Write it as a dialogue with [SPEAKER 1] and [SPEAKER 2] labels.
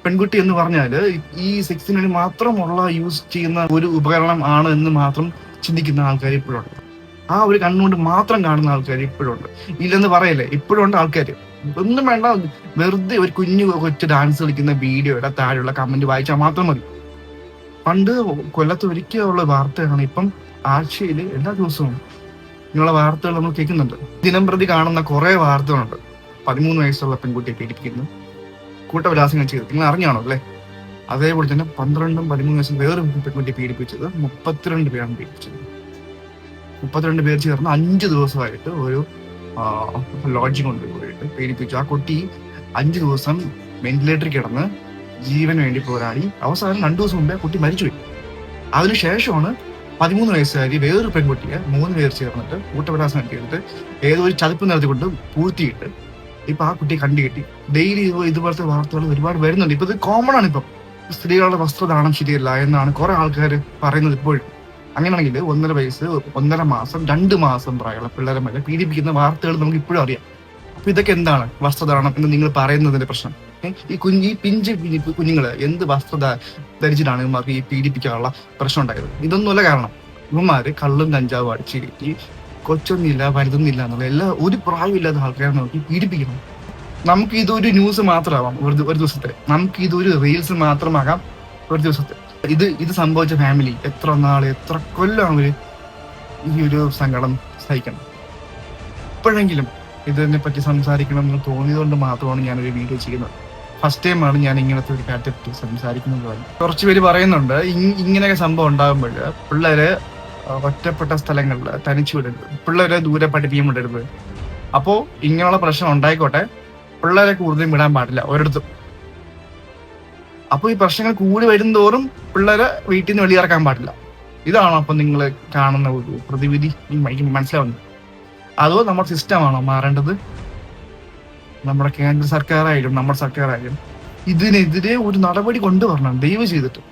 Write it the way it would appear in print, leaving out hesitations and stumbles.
[SPEAKER 1] പെൺകുട്ടി എന്ന് പറഞ്ഞാല് ഈ സെക്സിന് വേണ്ടി മാത്രമുള്ള യൂസ് ചെയ്യുന്ന ഒരു ഉപകരണം ആണ് എന്ന് മാത്രം ചിന്തിക്കുന്ന ആൾക്കാർ ഇപ്പോഴുണ്ട്. ആ ഒരു കണ്ണുകൊണ്ട് മാത്രം കാണുന്ന ആൾക്കാർ ഇപ്പോഴുണ്ട്. ഇല്ലെന്ന് പറയല്ലേ, ഇപ്പോഴും ഉണ്ട് ആൾക്കാർ. ഒന്നും വേണ്ട, വെറുതെ ഒരു കൊച്ചു ഡാൻസ് കളിക്കുന്ന വീഡിയോയുടെ താഴെയുള്ള കമന്റ് വായിച്ചാൽ മാത്രം മതി. പണ്ട് കൊല്ലത്ത് ഒരിക്കലുള്ള വാർത്തയാണ്, ഇപ്പം ആഴ്ചയിൽ എല്ലാ ദിവസവും നിങ്ങളെ വാർത്തകൾ നമ്മൾ കേൾക്കുന്നുണ്ട്. ദിനം പ്രതി കാണുന്ന കുറെ വാർത്തകളുണ്ട്. 13 വയസ്സുള്ള പെൺകുട്ടിയെ പീഡിപ്പിക്കുന്നു, കൂട്ടവിലാസങ്ങൾ ചെയ്തു. നിങ്ങൾ അറിഞ്ഞാണോ അല്ലേ? അതേപോലെ തന്നെ 12, 13 വയസ്സിൽ വേറെ പെൺകുട്ടിയെ പീഡിപ്പിച്ചത് 32 പേരാണ് പീഡിപ്പിച്ചത്. 32 പേർ ചേർന്ന് 5 ദിവസമായിട്ട് ഒരു ലോഡ്ജിങ് കൊണ്ടുപോയിട്ട് പീഡിപ്പിച്ചു. ആ കുട്ടി 5 ദിവസം വെന്റിലേറ്ററിൽ കിടന്ന് ജീവന് വേണ്ടി പോരാടി അവസാനം 2 ദിവസം മുമ്പേ കുട്ടി മരിച്ചുപോയി. അതിനുശേഷമാണ് 13 വയസ്സുകാരി വേറൊരു പെൺകുട്ടിയെ 3 പേർ ചേർന്നിട്ട് കൂട്ടവിലാസം ചെയ്തിട്ട് ഏതോ ഒരു ചതുപ്പ് നിരത്തിക്കൊണ്ട് പൂഴ്ത്തിയിട്ട് ഇപ്പൊ ആ കുട്ടിയെ കണ്ടുകെട്ടി. ഡെയിലി ഇതുപോലത്തെ വാർത്തകൾ ഒരുപാട് വരുന്നുണ്ട്. ഇപ്പൊ ഇത് കോമൺ ആണ്. ഇപ്പം സ്ത്രീകളുടെ വസ്ത്രദാനം ശരിയല്ല എന്നാണ് കുറെ ആൾക്കാർ പറയുന്നത് ഇപ്പോഴും. അങ്ങനെയാണെങ്കിൽ 1.5 വയസ്സ്, 1.5 മാസം, 2 മാസം പ്രായമുള്ള പിള്ളേരെ മേലെ പീഡിപ്പിക്കുന്ന വാർത്തകൾ നമുക്ക് ഇപ്പോഴും അറിയാം. അപ്പൊ ഇതൊക്കെ എന്താണ് വസ്ത്രദാനം എന്ന് നിങ്ങൾ പറയുന്നതിന്റെ പ്രശ്നം? ഈ പിഞ്ച് കുഞ്ഞുങ്ങള് എന്ത് വസ്ത്ര ധരിച്ചിട്ടാണ് ഇവന്മാർക്ക് ഈ പീഡിപ്പിക്കാനുള്ള പ്രശ്നം ഉണ്ടായത്? ഇതൊന്നുമല്ല കാരണം. ഇവന്മാര് കള്ളും കഞ്ചാവും അടിച്ചു കയറ്റി കൊച്ചൊന്നുമില്ല വലുതൊന്നുമില്ല എന്നുള്ള ഒരു പ്രായമില്ലാത്ത ആൾക്കാരെ നോക്കി പീഡിപ്പിക്കണം. നമുക്ക് ഇതൊരു ന്യൂസ് മാത്രമാവാം ഒരു ദിവസത്തെ, നമുക്ക് ഇതൊരു റീൽസ് മാത്രമാകാം ഒരു ദിവസത്തെ. ഇത് സംഭവിച്ച ഫാമിലി എത്ര കൊല്ലം അവര് ഈ ഒരു സങ്കടം സഹിക്കണം. ഇപ്പോഴെങ്കിലും ഇതിനെ പറ്റി സംസാരിക്കണം എന്ന് തോന്നിയതുകൊണ്ട് മാത്രമാണ് ഞാനൊരു വീഡിയോ ചെയ്യുന്നത്. ഫസ്റ്റ് ടൈമാണ് ഞാൻ ഇങ്ങനത്തെ ഒരു കാര്യത്തെ പറ്റി സംസാരിക്കുന്നത്. കുറച്ച് പേര് പറയുന്നുണ്ട് ഇങ്ങനെയൊക്കെ സംഭവം ഉണ്ടാകുമ്പോൾ പിള്ളേര് ഒറ്റപ്പെട്ട സ്ഥലങ്ങളിൽ തനിച്ചു വിടരുത്, പിള്ളേരെ ദൂരെ പഠിപ്പിക്കാൻ വിടരുത്. അപ്പോ ഇങ്ങനെയുള്ള പ്രശ്നം ഉണ്ടായിക്കോട്ടെ, പിള്ളേരെ കൂടുതലും വിടാൻ പാടില്ല ഒരിടത്തും. അപ്പൊ ഈ പ്രശ്നങ്ങൾ കൂടി വരുന്തോറും പിള്ളേരെ വീട്ടിൽ നിന്ന് വെളിയിറക്കാൻ പാടില്ല. ഇതാണോ അപ്പൊ നിങ്ങൾ കാണുന്ന ഒരു പ്രതിവിധി? മനസ്സിലാവുന്നത്? അതോ നമ്മുടെ സിസ്റ്റമാണോ മാറേണ്ടത്? നമ്മുടെ കേന്ദ്ര സർക്കാരായാലും നമ്മുടെ സർക്കാരായാലും ഇതിനെതിരെ ഒരു നടപടി കൊണ്ടുവരണം ദയവ് ചെയ്തിട്ട്.